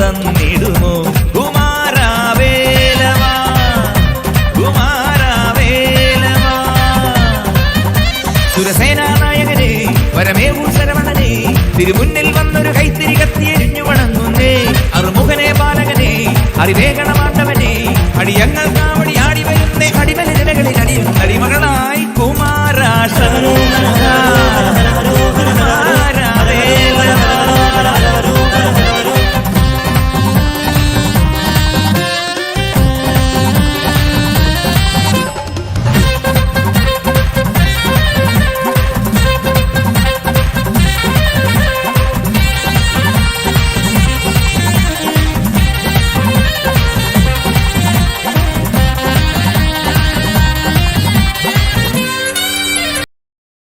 തന്നിടുമോ കുമാരവേലവാ കുമാരവേലവാ. സുരസേനാ നായകനെ പരമേവൂ ശരവണനെ തിരുമുന്നിൽ വന്നൊരു കൈത്തിരി കത്തിയെരിഞ്ഞു വണങ്ങുന്നേ. അറുമുഖനെ ബാലകനെ അറിവേഗണമാണ്ടവനെ അടിയങ്ങൾ കാവടി ആടി വരുന്നേ. അടിമല നിലകളിൽ അടിയും അടിമകളായി കുമാരാശ